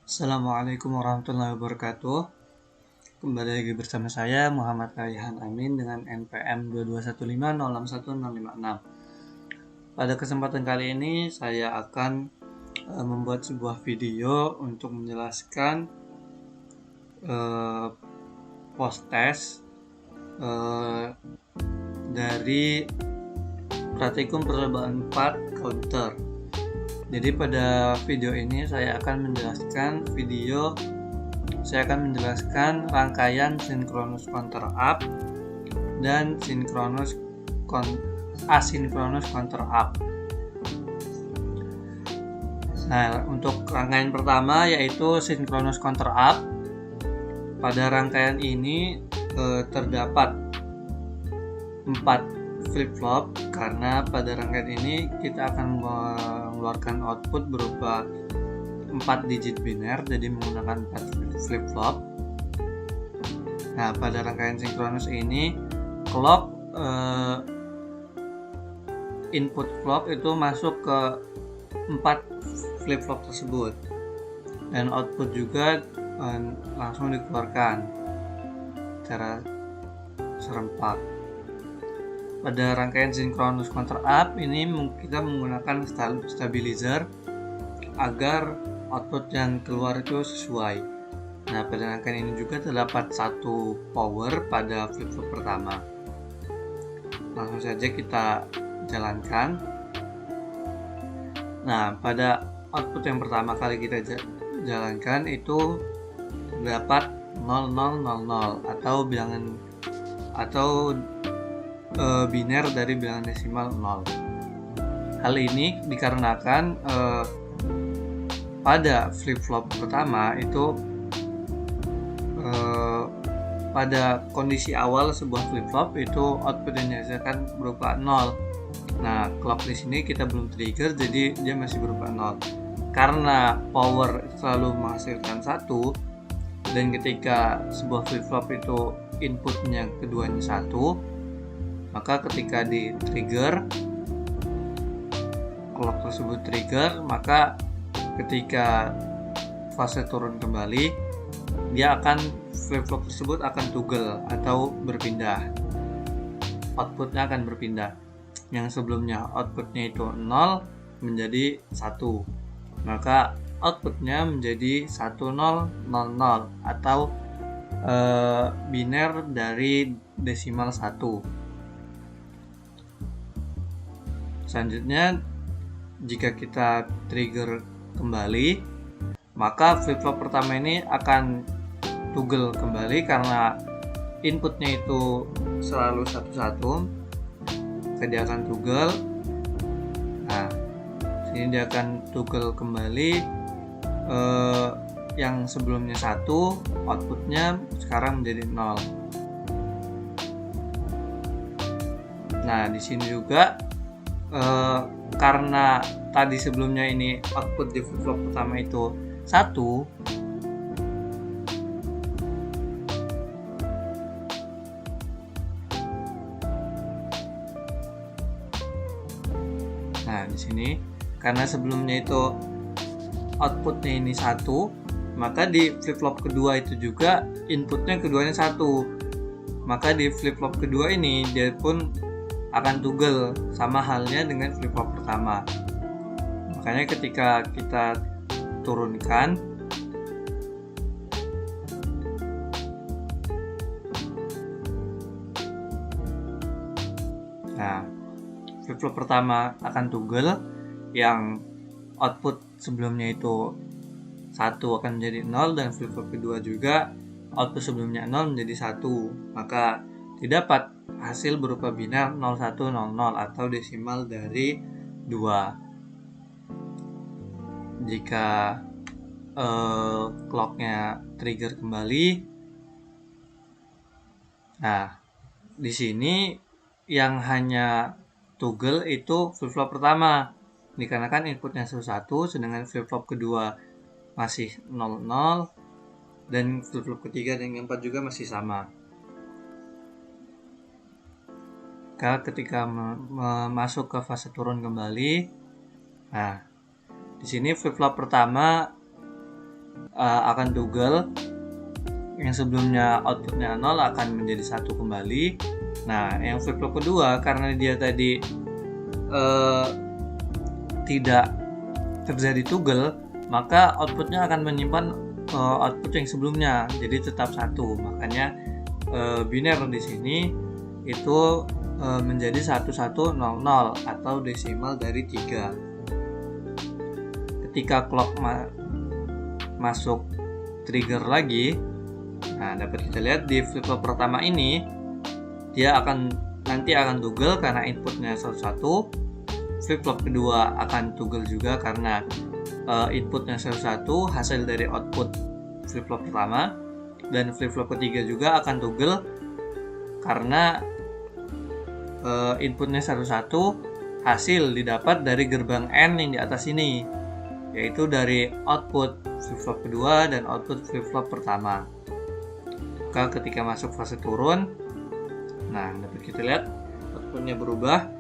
Assalamualaikum warahmatullahi wabarakatuh. Kembali lagi bersama saya Muhammad Raihan Amin dengan NPM 22150610656. Pada kesempatan kali ini saya akan membuat sebuah video untuk menjelaskan post test dari praktikum percobaan 4 counter. Jadi pada video ini saya akan menjelaskan rangkaian sinkronus counter up dan asinkronus counter up. Nah, untuk rangkaian pertama yaitu sinkronus counter up. Pada rangkaian ini terdapat 4 flip-flop karena pada rangkaian ini kita akan mengeluarkan output berupa 4 digit biner, jadi menggunakan 4 flip-flop. Nah, pada rangkaian sinkronus ini input clock itu masuk ke 4 flip-flop tersebut dan output juga langsung dikeluarkan secara serempak. Pada rangkaian sinkronus counter up ini kita menggunakan stabilizer agar output yang keluar itu sesuai. Nah, pada rangkaian ini juga terdapat satu power pada flip-flop pertama. Langsung saja kita jalankan. Nah, pada output yang pertama kali kita jalankan itu terdapat 0000 atau biner dari bilangan desimal 0. Hal ini dikarenakan pada flip-flop pertama itu pada kondisi awal sebuah flip-flop itu output yang dihasilkan berupa 0. Nah, clock di sini kita belum trigger, jadi dia masih berupa 0. Karena power selalu menghasilkan 1 dan ketika sebuah flip-flop itu inputnya keduanya 1, maka ketika di trigger clock tersebut trigger, maka ketika fase turun kembali flip-flop tersebut akan toggle atau berpindah. Outputnya akan berpindah. Yang sebelumnya outputnya itu 0 menjadi 1. Maka outputnya menjadi 1000 atau biner dari desimal 1. Selanjutnya, jika kita trigger kembali, maka flip-flop pertama ini akan toggle kembali karena inputnya itu selalu 11. Maka dia akan toggle. Nah, sini dia akan toggle kembali. Yang sebelumnya 1, outputnya sekarang menjadi 0. Nah, di sini juga karena tadi sebelumnya ini output di flip-flop pertama itu 1, nah di sini karena sebelumnya itu outputnya ini 1, maka di flip-flop kedua itu juga inputnya keduanya 1. Maka di flip-flop kedua ini dia pun akan toggle sama halnya dengan flip-flop pertama. Makanya ketika kita turunkan, nah flip-flop pertama akan toggle, yang output sebelumnya itu 1 akan menjadi 0 dan flip-flop kedua juga output sebelumnya 0 menjadi 1. Maka didapat hasil berupa biner 0100 atau desimal dari 2. Jika clocknya trigger kembali, nah di sini yang hanya toggle itu flip-flop pertama dikarenakan inputnya 1, sedangkan flip-flop kedua masih 00 dan flip-flop ketiga dan yang keempat juga masih sama. Ketika masuk ke fase turun kembali, nah di sini flip-flop pertama akan toggle, yang sebelumnya outputnya 0 akan menjadi 1 kembali. Nah, yang flip flop kedua karena dia tadi tidak terjadi toggle, maka outputnya akan menyimpan output yang sebelumnya, jadi tetap 1. Makanya biner di sini itu menjadi 1100 atau desimal dari 3. Ketika clock masuk trigger lagi, nah dapat kita lihat di flip flop pertama ini dia nanti akan toggle karena inputnya 11. Flip flop kedua akan toggle juga karena inputnya 11 hasil dari output flip flop pertama, dan flip flop ketiga juga akan toggle karena inputnya 11 hasil didapat dari gerbang N yang di atas ini, yaitu dari output flip flop kedua dan output flip flop pertama. Maka ketika masuk fase turun, nah dapat kita lihat outputnya berubah.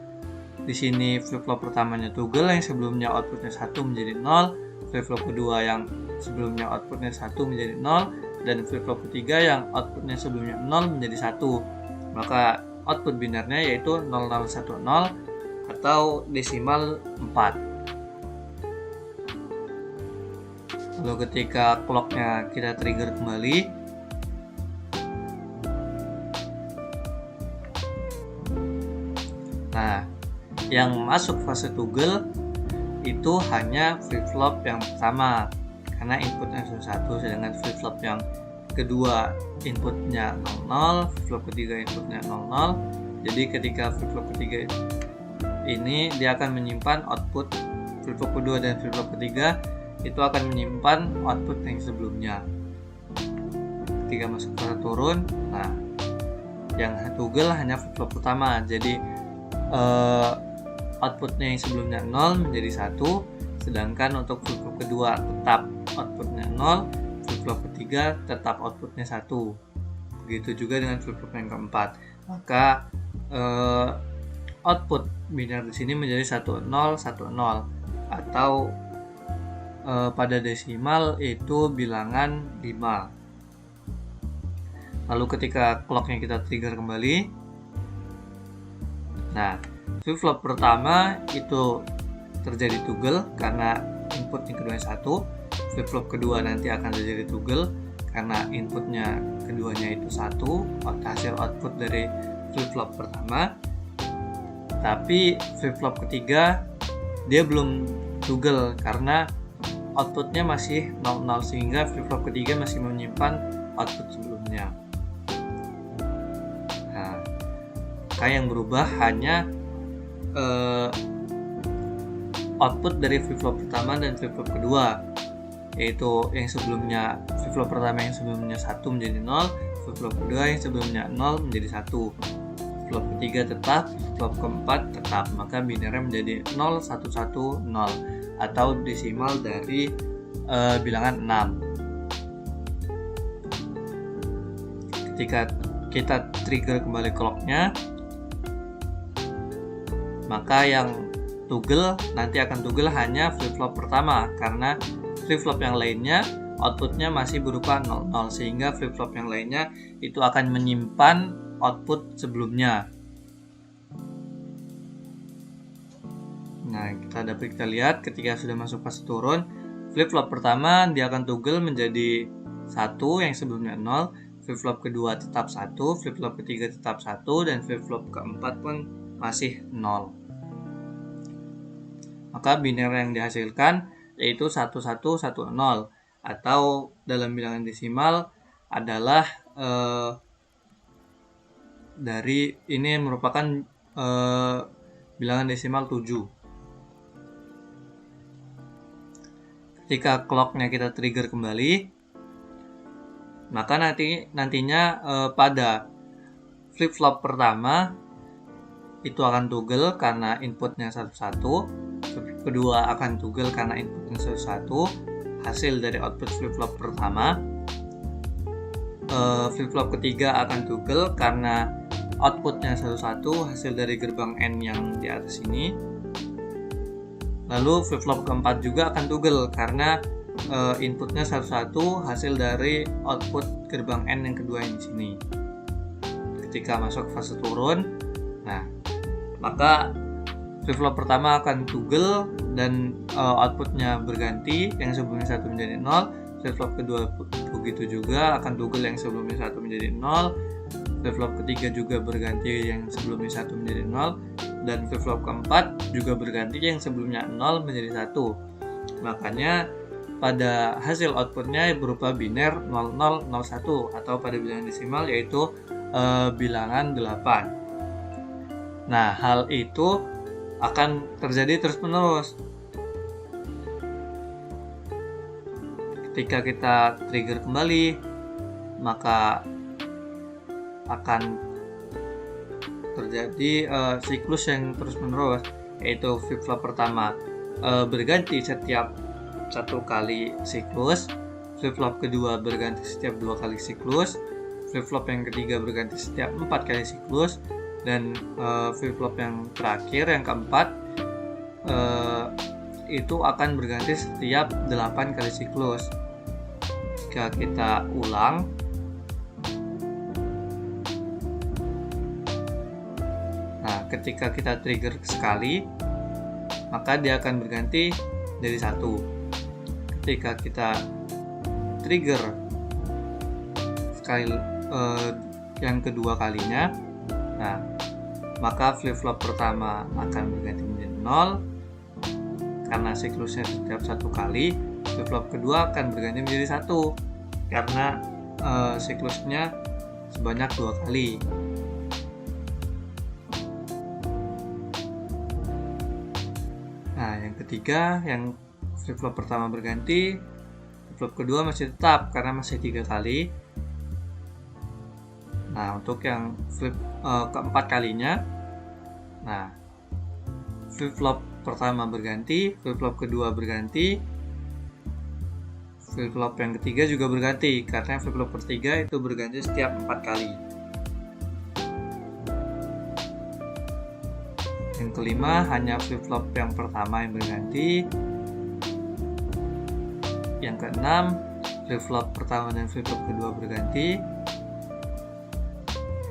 Di sini flip flop pertamanya toggle, yang sebelumnya outputnya 1 menjadi 0, flip flop kedua yang sebelumnya outputnya 1 menjadi 0, dan flip flop ketiga yang outputnya sebelumnya 0 menjadi 1. Maka output binernya yaitu 0010 atau desimal 4. Lalu ketika clocknya kita trigger kembali, nah yang masuk fase toggle itu hanya flip flop yang pertama karena inputnya 1, sedangkan flip flop yang kedua inputnya 00, flip flop ketiga inputnya 00. Jadi ketika flip flop ketiga ini dia akan menyimpan output flip flop kedua, dan flip flop ketiga itu akan menyimpan output yang sebelumnya. Ketika masuk fase turun, nah yang toggle hanya flip flop pertama, jadi outputnya yang sebelumnya 0 menjadi 1, sedangkan untuk flip flop kedua tetap outputnya 0, flip flop ketiga tetap outputnya 1. Begitu juga dengan flip flop yang keempat. Maka output biner di sini menjadi 1010 atau pada desimal itu bilangan 5. Lalu ketika clocknya kita trigger kembali, nah flip flop pertama itu terjadi toggle karena input yang kedua 1. Flip flop kedua nanti akan terjadi toggle karena inputnya keduanya itu 1, hasil output dari flip flop pertama. Tapi flip flop ketiga dia belum toggle karena outputnya masih 00, sehingga flip flop ketiga masih menyimpan output sebelumnya. Nah, yang berubah hanya output dari flip flop pertama dan flip flop kedua, yaitu yang sebelumnya flip flop pertama yang sebelumnya 1 menjadi 0, flip flop kedua yang sebelumnya 0 menjadi 1. Flip flop ketiga tetap, flip flop keempat tetap, maka binernya menjadi 0110 atau desimal dari bilangan 6. Ketika kita trigger kembali clocknya, maka yang toggle nanti akan toggle hanya flip flop pertama karena flip flop yang lainnya outputnya masih berupa 00, sehingga flip flop yang lainnya itu akan menyimpan output sebelumnya. Nah, kita lihat ketika sudah masuk fase turun, flip flop pertama dia akan toggle menjadi 1 yang sebelumnya 0, flip flop kedua tetap 1, flip flop ketiga tetap 1, dan flip flop keempat pun masih 0. Maka biner yang dihasilkan yaitu 1110 atau dalam bilangan desimal adalah dari ini merupakan bilangan desimal 7. Ketika clocknya kita trigger kembali, maka nantinya pada flip flop pertama itu akan toggle karena inputnya 11, flip kedua akan toggle karena inputnya 11, hasil dari output flip flop pertama. Flip flop ketiga akan toggle karena outputnya 11, hasil dari gerbang N yang di atas ini. Lalu flip flop keempat juga akan toggle karena inputnya satu-satu hasil dari output gerbang N yang kedua yang di sini. Ketika masuk fase turun, nah maka flip-flop pertama akan toggle dan outputnya berganti, yang sebelumnya 1 menjadi 0. Flip-flop kedua begitu juga akan toggle, yang sebelumnya 1 menjadi 0. Flip-flop ketiga juga berganti, yang sebelumnya 1 menjadi 0. Dan flip-flop keempat juga berganti, yang sebelumnya 0 menjadi 1. Makanya pada hasil outputnya berupa biner 0001 atau pada bilangan desimal yaitu bilangan 8. Nah, hal itu akan terjadi terus-menerus. Ketika kita trigger kembali, maka akan terjadi siklus yang terus-menerus, yaitu flip-flop pertama berganti setiap 1 kali siklus, flip-flop kedua berganti setiap 2 kali siklus, flip-flop yang ketiga berganti setiap 4 kali siklus, dan flip-flop yang terakhir, yang keempat, itu akan berganti setiap 8 kali siklus. Jika kita ulang, nah ketika kita trigger sekali, maka dia akan berganti dari 1. Ketika kita trigger sekali yang kedua kalinya, nah maka flip-flop pertama akan berganti menjadi 0 karena siklusnya setiap 1 kali. Flip-flop kedua akan berganti menjadi 1 karena siklusnya sebanyak 2 kali. Nah, yang ketiga, yang flip-flop pertama berganti, flip-flop kedua masih tetap karena masih 3 kali. Nah, untuk yang flip keempat kalinya, nah flip-flop pertama berganti, flip-flop kedua berganti, flip-flop yang ketiga juga berganti karena flip-flop ketiga itu berganti setiap 4 kali. Yang kelima, hanya flip-flop yang pertama yang berganti. Yang keenam, flip-flop pertama dan flip-flop kedua berganti.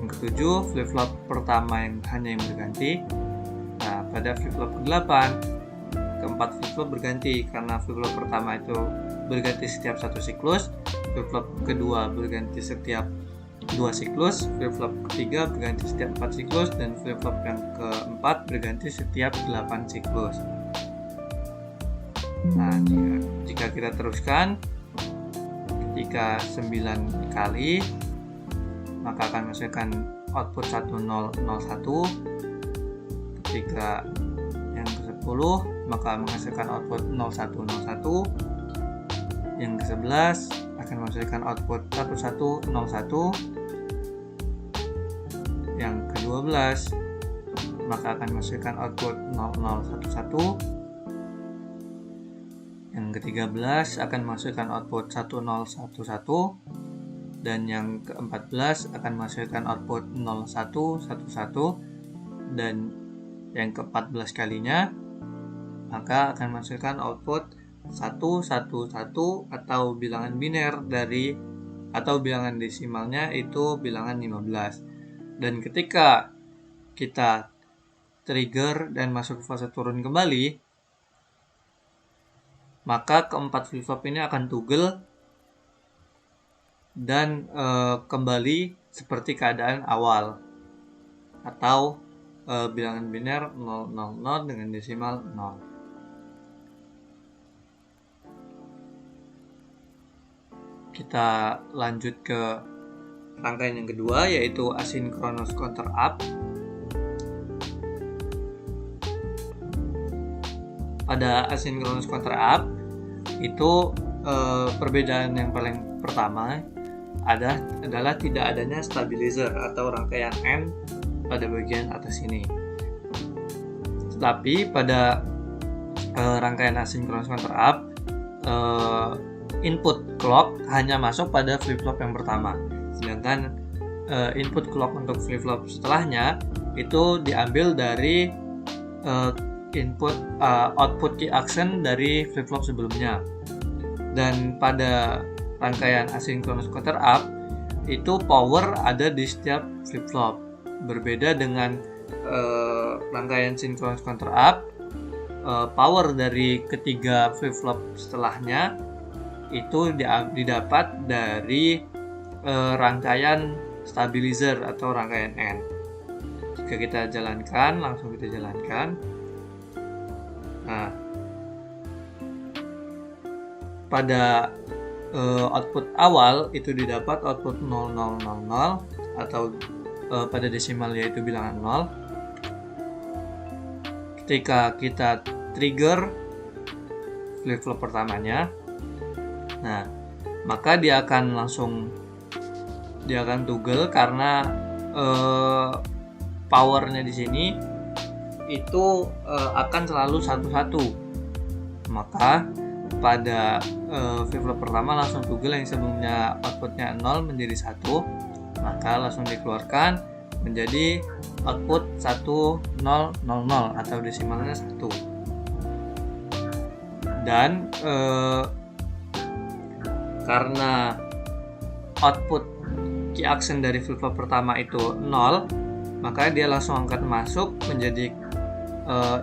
Yang ketujuh, flip-flop pertama yang hanya yang berganti. Nah, pada flip-flop ke-8, keempat flip-flop berganti karena flip-flop pertama itu berganti setiap 1 siklus, flip-flop kedua berganti setiap 2 siklus, flip-flop ketiga berganti setiap 4 siklus, dan flip-flop yang keempat berganti setiap 8 siklus. Nah, jika kita teruskan ketika 9 kali, maka akan menghasilkan output 1001. Ketika yang ke-10, maka menghasilkan output 0101. Yang ke-11 akan menghasilkan output 1101. Yang ke-12 maka akan menghasilkan output 0011. Yang ke-13 akan menghasilkan output 1011. Dan yang ke-14 akan menghasilkan output 0111, dan yang ke-14 kalinya maka akan menghasilkan output 111 atau bilangan biner dari, atau bilangan desimalnya itu bilangan 15. Dan ketika kita trigger dan masuk fase turun kembali, maka keempat flip-flop ini akan toggle dan kembali seperti keadaan awal, atau bilangan biner 000 dengan desimal 0. Kita lanjut ke rangkaian yang kedua, yaitu asynchronous counter up. Pada asynchronous counter up itu perbedaan yang paling pertama adalah tidak adanya stabilizer atau rangkaian N pada bagian atas ini. Tetapi pada rangkaian asynchronous counter up, input clock hanya masuk pada flip-flop yang pertama, sedangkan input clock untuk flip-flop setelahnya itu diambil dari output key action dari flip-flop sebelumnya. Dan pada rangkaian asynchronous counter up itu power ada di setiap flip-flop. Berbeda dengan rangkaian synchronous counter up, power dari ketiga flip-flop setelahnya itu didapat dari rangkaian stabilizer atau rangkaian N. Jika kita jalankan, langsung kita jalankan. Nah, pada output awal itu didapat output 0000 atau pada desimal yaitu bilangan 0. Ketika kita trigger flip-flop pertamanya, nah maka dia akan toggle karena powernya di sini itu akan selalu 1-1. Maka pada flip-flop pertama langsung toggle yang sebelumnya outputnya 0 menjadi 1, maka langsung dikeluarkan menjadi output 1000 atau desimalnya 1. Dan karena output key action dari flip-flop pertama itu 0, maka dia langsung angkat masuk menjadi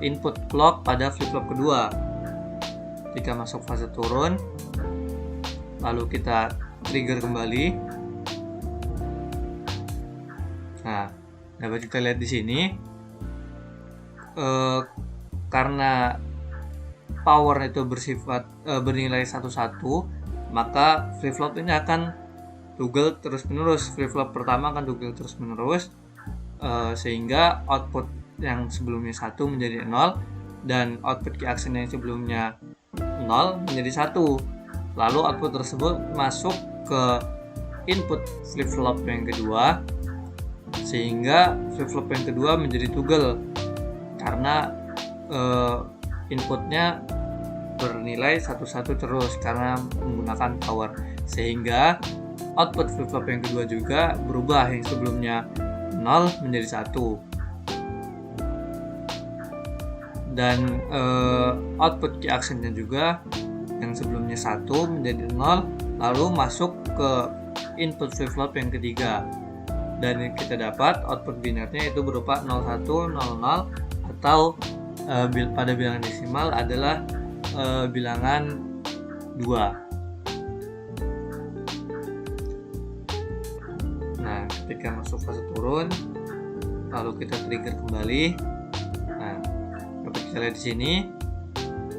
input clock pada flip-flop kedua. Jika masuk fase turun, lalu kita trigger kembali. Nah, dapat kita lihat di sini, karena power itu bersifat bernilai 1-1, maka flip-flop ini akan toggle terus-menerus. Flip-flop pertama akan toggle terus-menerus, sehingga output yang sebelumnya 1 menjadi 0 dan output key action yang sebelumnya 0 menjadi 1. Lalu output tersebut masuk ke input flip-flop yang kedua, sehingga flip-flop yang kedua menjadi toggle karena inputnya bernilai 1-1 terus karena menggunakan power, sehingga output flip-flop yang kedua juga berubah, yang sebelumnya 0 menjadi 1. Dan output key actionnya juga yang sebelumnya 1 menjadi 0 lalu masuk ke input flip-flop yang ketiga, dan kita dapat output binarnya itu berupa 0100 atau pada bilangan desimal adalah bilangan 2. Nah, ketika masuk fase turun lalu kita trigger kembali. Nah, kita lihat di sini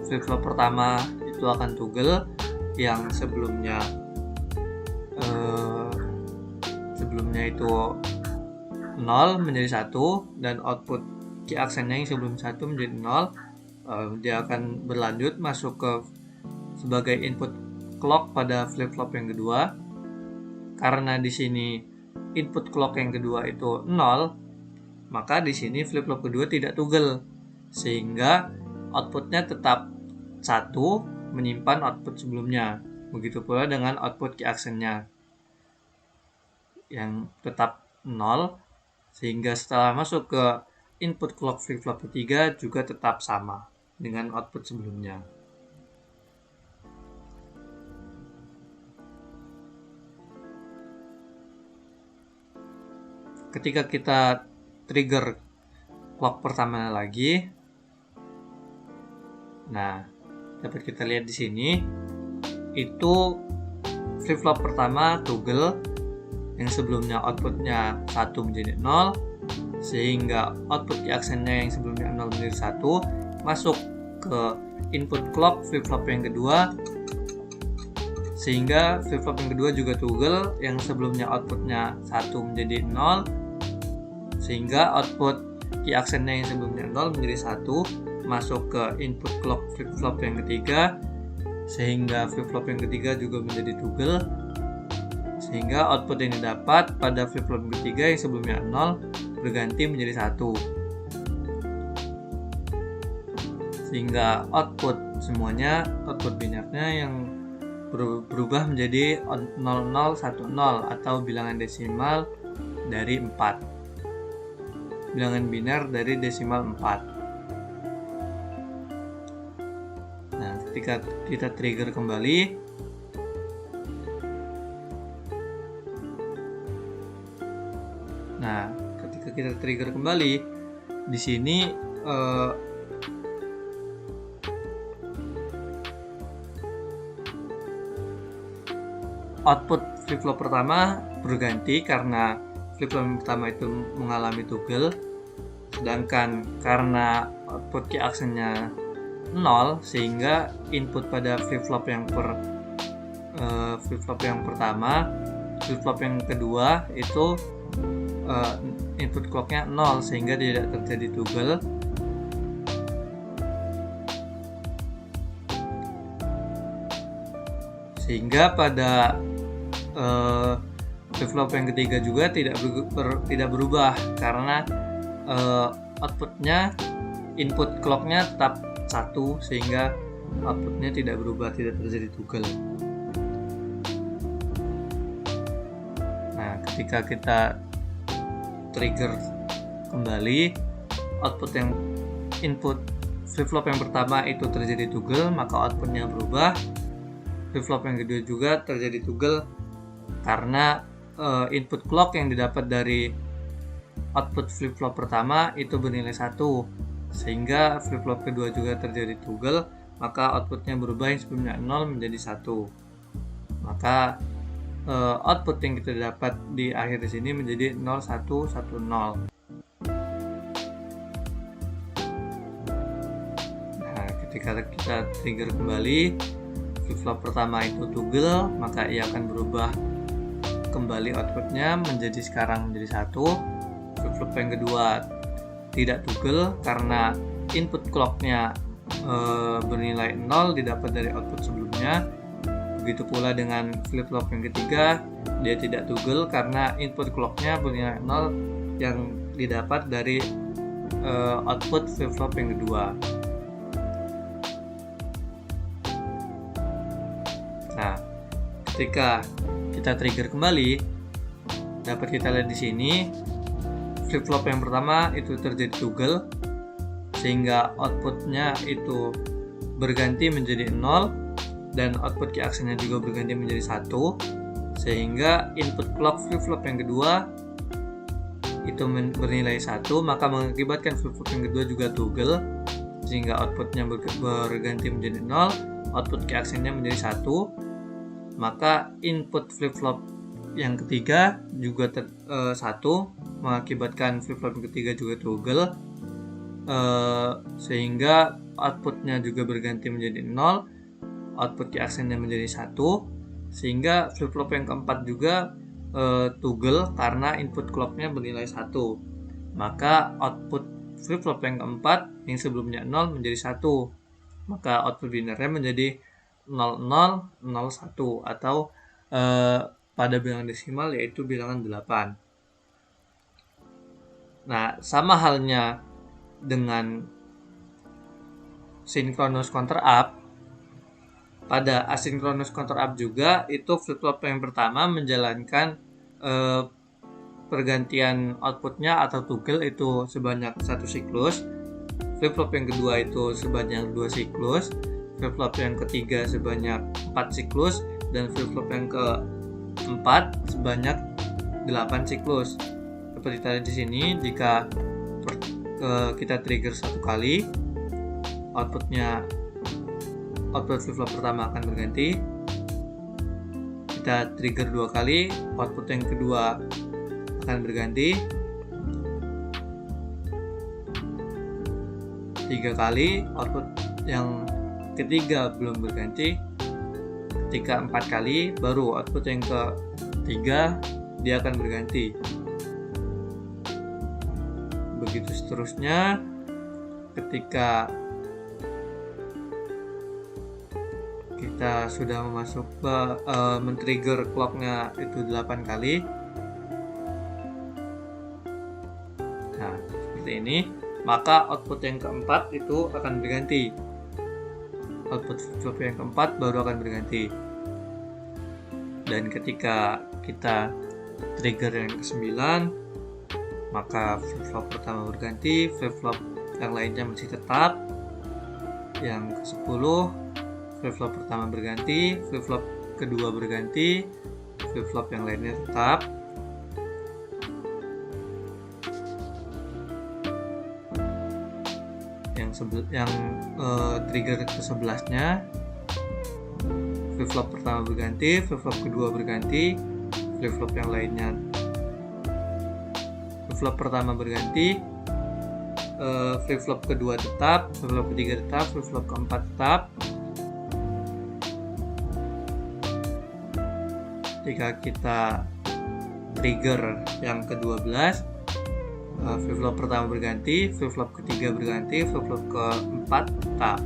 flip-flop pertama itu akan toggle yang sebelumnya itu 0 menjadi 1, dan output key actionnya yang sebelum 1 menjadi 0. Dia akan berlanjut masuk ke sebagai input clock pada flip-flop yang kedua. Karena di sini input clock yang kedua itu 0, maka di sini flip-flop kedua tidak toggle, sehingga outputnya tetap 1 menyimpan output sebelumnya. Begitu pula dengan output key actionnya yang tetap 0, sehingga setelah masuk ke input clock flip-flop ketiga juga tetap sama dengan output sebelumnya. Ketika kita trigger clock pertama lagi, nah dapat kita lihat di sini itu flip-flop pertama toggle yang sebelumnya outputnya 1 menjadi 0, sehingga output key actionnya yang sebelumnya 0 menjadi 1 masuk ke input clock flip-flop yang kedua, sehingga flip-flop yang kedua juga toggle yang sebelumnya outputnya 1 menjadi 0, sehingga output key actionnya yang sebelumnya 0 menjadi 1 masuk ke input clock flip-flop yang ketiga, sehingga flip-flop yang ketiga juga menjadi toggle, sehingga output yang didapat pada flip-flop yang ketiga yang sebelumnya 0 berganti menjadi 1, sehingga output semuanya, output binarnya yang berubah menjadi 0010 atau bilangan desimal dari 4, bilangan binar dari desimal 4. Nah, ketika kita trigger kembali, Nah, ketika kita trigger kembali, di sini output flip-flop pertama berganti karena flip-flop yang pertama itu mengalami toggle, sedangkan karena output key aksennya 0 sehingga input pada flip-flop yang pertama, flip-flop yang kedua itu input clocknya 0 sehingga tidak terjadi toggle. Sehingga pada flip-flop yang ketiga juga tidak berubah karena outputnya, input clocknya tetap 1 sehingga outputnya tidak berubah, tidak terjadi toggle. Nah, ketika kita trigger kembali, output yang input flip-flop yang pertama itu terjadi toggle, maka outputnya berubah. Flip-flop yang kedua juga terjadi toggle karena input clock yang didapat dari output flip-flop pertama itu bernilai 1 sehingga flip-flop kedua juga terjadi toggle, maka outputnya berubah yang sebelumnya 0 menjadi 1. Maka output yang kita dapat di akhir di sini menjadi 0 1 1 0. Nah, ketika kita trigger kembali, flip-flop pertama itu toggle, maka ia akan berubah kembali outputnya sekarang menjadi 1. Flip-flop yang kedua tidak toggle karena input clocknya bernilai 0 didapat dari output sebelumnya. Begitu pula dengan flip-flop yang ketiga, dia tidak toggle karena input clocknya bernilai 0 yang didapat dari output flip-flop yang kedua. Nah, ketika kita trigger kembali, dapat kita lihat di sini flip-flop yang pertama itu terjadi toggle sehingga outputnya itu berganti menjadi 0 dan output key aksennya juga berganti menjadi 1 sehingga input clock flip-flop yang kedua itu bernilai 1, maka mengakibatkan flip-flop yang kedua juga toggle sehingga outputnya berganti menjadi 0, output key aksennya menjadi 1. Maka input flip-flop yang ketiga juga 1 mengakibatkan flip-flop yang ketiga juga toggle sehingga outputnya juga berganti menjadi 0, output key aksennya menjadi 1 sehingga flip-flop yang keempat juga toggle karena input clocknya bernilai 1. Maka output flip-flop yang keempat yang sebelumnya 0 menjadi 1, maka output binarnya menjadi 0001 atau pada bilangan desimal yaitu bilangan 8. Nah, sama halnya dengan synchronous counterup, pada asynchronous counterup juga itu flip-flop yang pertama menjalankan pergantian outputnya atau toggle itu sebanyak 1 siklus, flip-flop yang kedua itu sebanyak 2 siklus, flip-flop yang ketiga sebanyak 4 siklus, dan flip-flop yang keempat sebanyak 8 siklus. Seperti tadi di sini, jika kita trigger 1 kali, output flip-flop pertama akan berganti. Kita trigger 2 kali, output yang kedua akan berganti. 3 kali, output yang ketiga belum berganti. Ketika 4 kali, baru output yang ketiga dia akan berganti. Begitu seterusnya, ketika kita sudah masuk men-trigger clocknya itu 8 kali. Nah, seperti ini, maka output yang keempat itu akan berganti. Output flip-flop yang keempat baru akan berganti. Dan ketika kita trigger yang ke-9, maka flip-flop pertama berganti, flip-flop yang lainnya masih tetap. Yang ke-10, flip-flop pertama berganti, flip-flop kedua berganti, flip-flop yang lainnya tetap. trigger ke-11-nya flip-flop pertama berganti, flip-flop kedua berganti, flip-flop yang lainnya flip-flop pertama berganti, flip-flop kedua tetap, flip-flop ketiga tetap, flip-flop keempat tetap. Jika kita trigger yang ke-12, flip-flop pertama berganti, flip-flop ketiga berganti, flip-flop keempat tetap.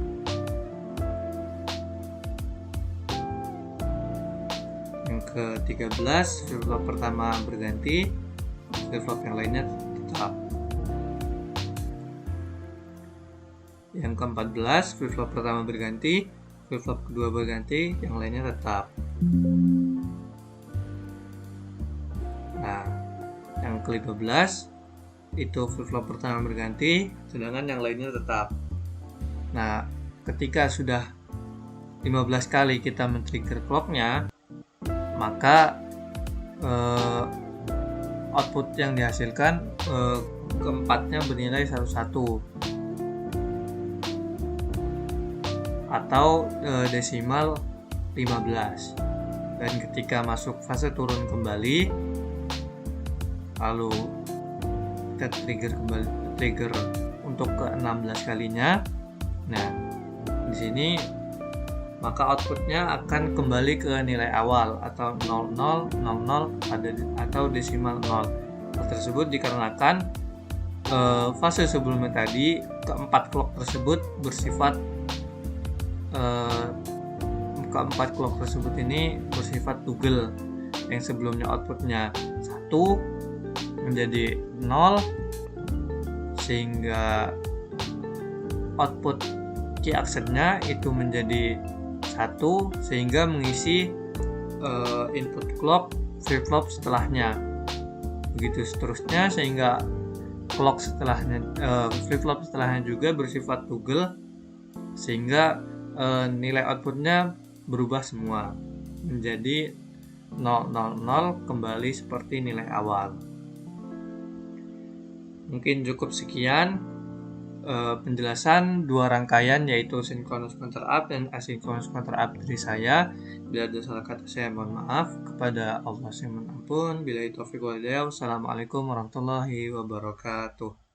Yang ke-13, flip-flop pertama berganti, flip-flop yang lainnya tetap. Yang ke-14, flip-flop pertama berganti, flip-flop kedua berganti, yang lainnya tetap. Nah, yang ke-15 itu flip-flop pertama berganti, sedangkan yang lainnya tetap. Nah, ketika sudah 15 kali kita men-trigger clocknya, maka output yang dihasilkan keempatnya bernilai 11 atau desimal 15. Dan ketika masuk fase turun kembali, lalu kita trigger untuk ke-16 kalinya. Nah, di sini maka outputnya akan kembali ke nilai awal atau 0000 atau desimal 0. Hal tersebut dikarenakan fase sebelumnya tadi keempat clock tersebut bersifat ini bersifat toggle, yang sebelumnya outputnya 1 menjadi 0, sehingga output key access-nya itu menjadi 1, sehingga mengisi input clock flip-flop setelahnya. Begitu seterusnya, sehingga clock setelahnya flip-flop setelahnya juga bersifat toggle, sehingga nilai outputnya berubah semua menjadi 000 kembali seperti nilai awal. Mungkin cukup sekian penjelasan dua rangkaian, yaitu synchronous counter up dan asynchronous counter up dari saya. Bila ada salah kata saya mohon maaf. Kepada Allah saya mohon ampun. Billahi taufiq wal hidayah. Wassalamualaikum warahmatullahi wabarakatuh.